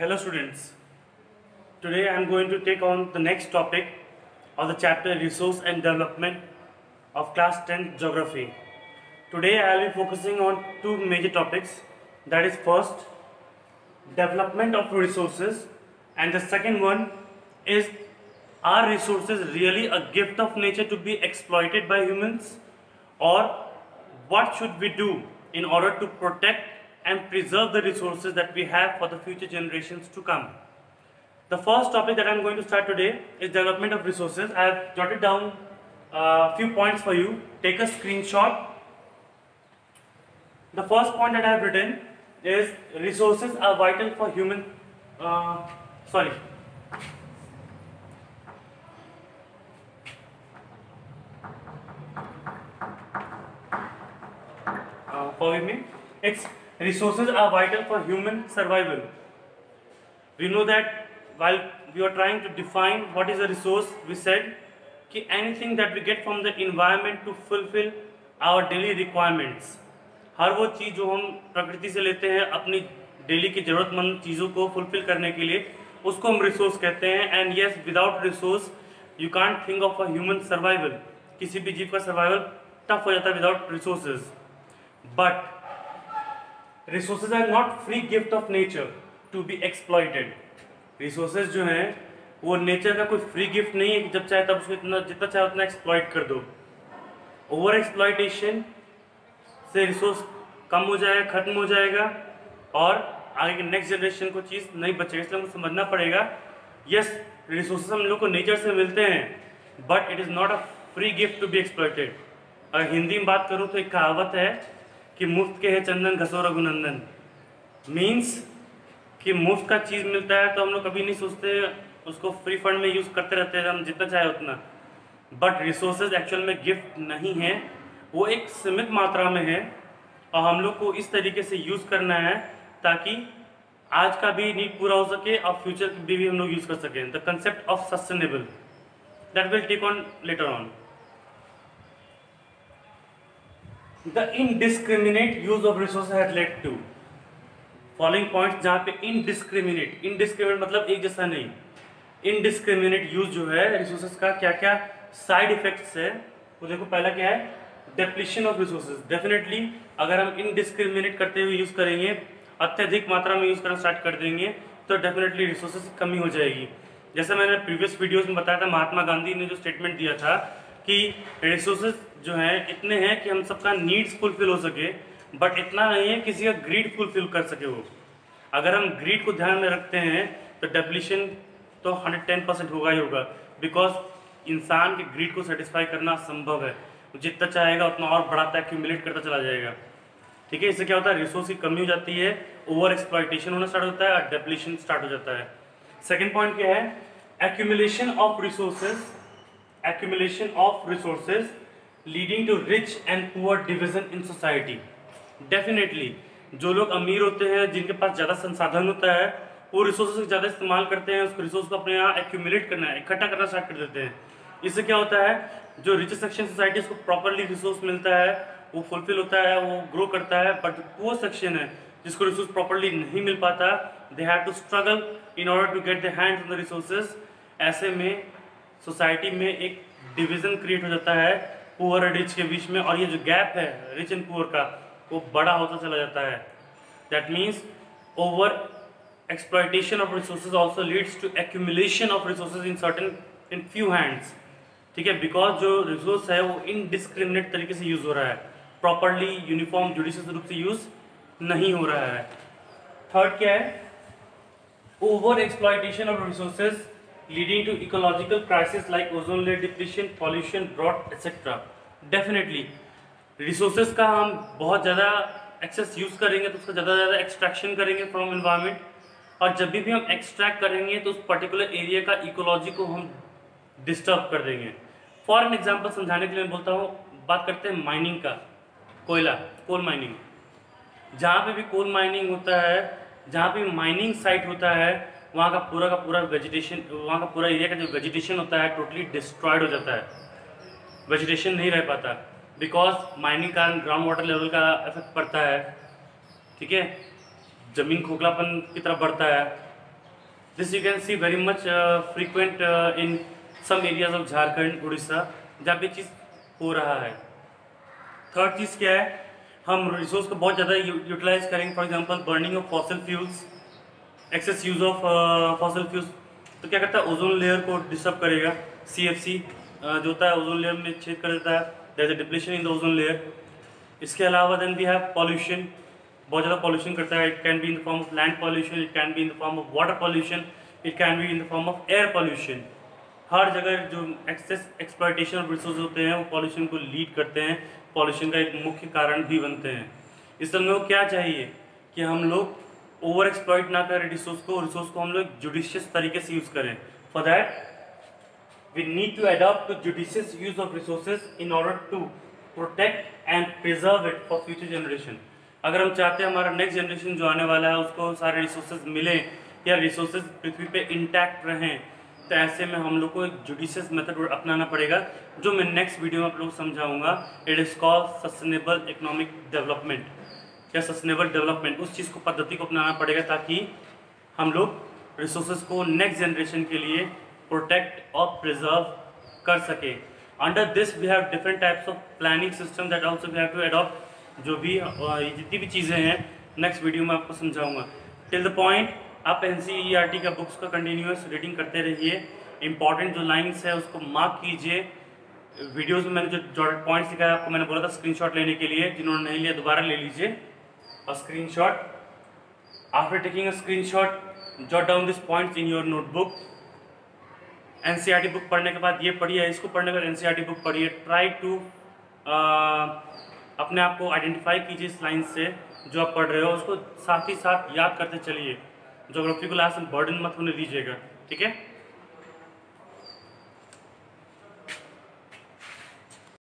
Hello students, today I am going to take on the next topic of the chapter Resource and Development of class 10 Geography. Today I will be focusing on two major topics, that is first development of resources, and the second one is, are resources really a gift of nature to be exploited by humans, or what should we do in order to protect and preserve the resources that we have for the future generations to come. The first topic that I am going to start today is development of resources. I have jotted down a few points for you. Take a screenshot. The first point that I have written is resources are vital for human forgive me, it's resources are vital for human survival. We know that while we are trying to define what is a resource, we said कि anything that we get from the environment to fulfill our daily requirements. हर वो चीज़ जो हम प्रकृति से लेते हैं अपनी daily की ज़रूरतमंद चीज़ों को फुलफिल करने के लिए, उसको हम रिसोर्स कहते हैं. And yes, without resource you can't think of a human survival. किसी भी जीव का सर्वाइवल टफ हो जाता है without resources. But resources are not free gift of nature to be exploited. Resources जो हैं वो नेचर का कोई फ्री गिफ्ट नहीं है कि जब चाहे तब उसको इतना जितना चाहे उतना एक्सप्लॉइट कर दो. ओवर एक्सप्लॉइटेशन से रिसोर्स कम हो जाएगा, खत्म हो जाएगा और आगे के नेक्स्ट जनरेशन को चीज़ नहीं बचेगा. इसलिए हमको समझना पड़ेगा, यस रिसोर्सेज हम लोग को नेचर से मिलते हैं but it is not a free gift to be exploited. अगर हिंदी में बात करूँ तो एक कहावत है कि मुफ्त के है चंदन घसो रघुनंदन. मीन्स कि मुफ्त का चीज़ मिलता है तो हम लोग कभी नहीं सोचते, उसको फ्री फंड में यूज़ करते रहते हैं हम जितना चाहे उतना. बट रिसोर्सेज एक्चुअल में गिफ्ट नहीं है, वो एक सीमित मात्रा में है और हम लोग को इस तरीके से यूज़ करना है ताकि आज का भी नीड पूरा हो सके और फ्यूचर भी हम लोग यूज़ कर सकें. The concept of sustainable that will take on later on. The indiscriminate use of resources has led to following points, जहाँ पे इनडिस्क्रिमिनेट मतलब एक जैसा नहीं, इनडिस्क्रिमिनेट यूज जो है रिसोर्सेज का क्या क्या साइड इफेक्ट्स है वो देखो. पहला क्या है, डेप्लीशन ऑफ रिसोर्सेज. डेफिनेटली अगर हम इनडिस्क्रिमिनेट करते हुए यूज़ करेंगे, अत्यधिक मात्रा में यूज़ करना स्टार्ट कर देंगे तो डेफिनेटली रिसोर्सेज की कमी हो जाएगी. जैसे मैंने प्रीवियस वीडियोस में बताया था, महात्मा गांधी ने जो स्टेटमेंट दिया था कि रिसोर्सेज जो हैं इतने हैं कि हम सबका नीड्स फुलफिल हो सके, बट इतना नहीं है किसी का ग्रीड फुलफिल कर सके वो. अगर हम ग्रीड को ध्यान में रखते हैं तो डेप्लीशन तो 110% होगा ही होगा, बिकॉज इंसान के ग्रीड को सेटिस्फाई करना संभव है. जितना चाहेगा उतना और बढ़ाता है, एक्यूमुलेट करता चला जाएगा. ठीक है, इससे क्या होता है, रिसोर्स की कमी हो जाती है, ओवर एक्सप्लॉइटेशन होना स्टार्ट होता है और डेप्लीशन स्टार्ट हो जाता है. सेकेंड पॉइंट क्या है, accumulation of resources leading to rich and poor division in society. Definitely जो लोग अमीर होते हैं, जिनके पास ज़्यादा संसाधन होता है, वो रिसोर्सेज ज़्यादा इस्तेमाल करते हैं, उसको रिसोर्स को अपने यहाँ एक्यूमुलेट करना है, इकट्ठा करना स्टार्ट कर देते हैं. इससे क्या होता है, जो रिच सेक्शन सोसाइटी को प्रॉपरली रिसोर्स मिलता है, वो फुलफिल होता है, वो ग्रो करता है. बट पुअर सेक्शन है जिसको रिसोर्स प्रॉपरली नहीं मिल पाता, they have to struggle in order to get the hands on the resources. ऐसे में सोसाइटी में एक डिवीज़न क्रिएट हो जाता है पुअर और रिच के बीच में, और ये जो गैप है रिच एंड पुअर का वो बड़ा होता चला जाता है. That means over exploitation of resources also leads to accumulation of resources in few hands. ठीक है, बिकॉज जो रिसोर्स है वो इनडिस्क्रिमिनेट तरीके से यूज़ हो रहा है, प्रॉपरली यूनिफॉर्म जुडिशियस रूप से यूज़ नहीं हो रहा है. थर्ड क्या है, over exploitation of resources leading to ecological crisis like ozone layer depletion, pollution, drought etcetera. Definitely resources का हम बहुत ज़्यादा एक्सेस यूज़ करेंगे तो उसका ज़्यादा एक्सट्रैक्शन करेंगे फ्रॉम एनवायरनमेंट, और जब भी हम एक्सट्रैक्ट करेंगे तो उस पर्टिकुलर एरिया का इकोलॉजी को हम डिस्टर्ब कर देंगे. फॉर एन एग्जाम्पल समझाने के लिए मैं बोलता हूँ, बात करते हैं माइनिंग का, कोल माइनिंग. जहाँ पे भी कोल माइनिंग होता है, जहाँ पे माइनिंग साइट होता है, वहाँ का पूरा वेजिटेशन, वहाँ का पूरा एरिया का जो वेजिटेशन होता है टोटली डिस्ट्रॉयड हो जाता है. वेजिटेशन नहीं रह पाता बिकॉज माइनिंग का ग्राउंड वाटर लेवल का इफेक्ट पड़ता है. ठीक है, ज़मीन खोखलापन की तरफ बढ़ता है, this you can see very much frequent in some areas of Jharkhand, Orissa, जहाँ पे चीज़ हो रहा है। थर्ड चीज़ क्या है, हम रिसोर्स को बहुत ज़्यादा यूटिलाइज करेंगे। For example burning of fossil fuels, excess use of fossil fuels, तो क्या करता है, ओजोन लेयर को डिस्टर्ब करेगा। CFC जो होता है ओजोन लेयर में छेद कर देता है, there is a depletion in the ozone layer. इसके अलावा देन वी हैव पॉल्यूशन, बहुत ज़्यादा पॉल्यूशन करता है। It can be in the form of land pollution, it can be in the form of water pollution, it can be in the form of air pollution. हर जगह जो access exploitation of resource होते हैं वो pollution को lead करते हैं, pollution का एक मुख्य कारण भी बनते हैं। इस तरह में क्या चाहिए कि हम लोग ओवर एक्सप्लॉइट ना करें रिसोर्स को हम लोग जुडिशियस तरीके से यूज़ करें। For that we need to adopt to judicious use of resources in order to protect and preserve it for future generation। अगर हम चाहते हैं हमारा नेक्स्ट जनरेशन जो आने वाला है उसको सारे रिसोर्सेज मिलें या रिसोर्सेज पृथ्वी पे इंटैक्ट रहें, तो ऐसे में हम लोग को एक जुडिशियस मेथड अपनाना पड़ेगा, जो मैं नेक्स्ट वीडियो में आप लोग समझाऊंगा। It is called sustainable economic development या सस्टेनेबल डेवलपमेंट। उस चीज़ को पद्धति को अपनाना पड़ेगा ताकि हम लोग रिसोर्सेज को नेक्स्ट जनरेशन के लिए प्रोटेक्ट और प्रिजर्व कर सके। Under this we have different types of planning system that also we have to adopt. जो भी जितनी भी चीज़ें हैं नेक्स्ट वीडियो में आपको समझाऊंगा। टिल द पॉइंट आप NCERT का बुक्स का कंटिन्यूस रीडिंग करते रहिए। इंपॉर्टेंट जो लाइन्स है उसको मार्क कीजिए। वीडियोस में मैंने जो जॉटेड पॉइंट्स लिखा है आपको मैंने बोला था स्क्रीनशॉट लेने के लिए, जिन्होंने नहीं लिया दोबारा ले लीजिए और screenshot. After taking a screenshot jot down this points in your notebook. NCERT book पढ़ने के बाद ये पढ़िए, इसको पढ़ने के बाद NCERT बुक पढ़िए। ट्राई टू अपने आप को आइडेंटिफाई कीजिए इस लाइन से जो आप पढ़ रहे हो, उसको साथ ही साथ याद करते चलिए। ज्योग्राफी को लास्ट में बर्डन मत होने दीजिएगा, ठीक है।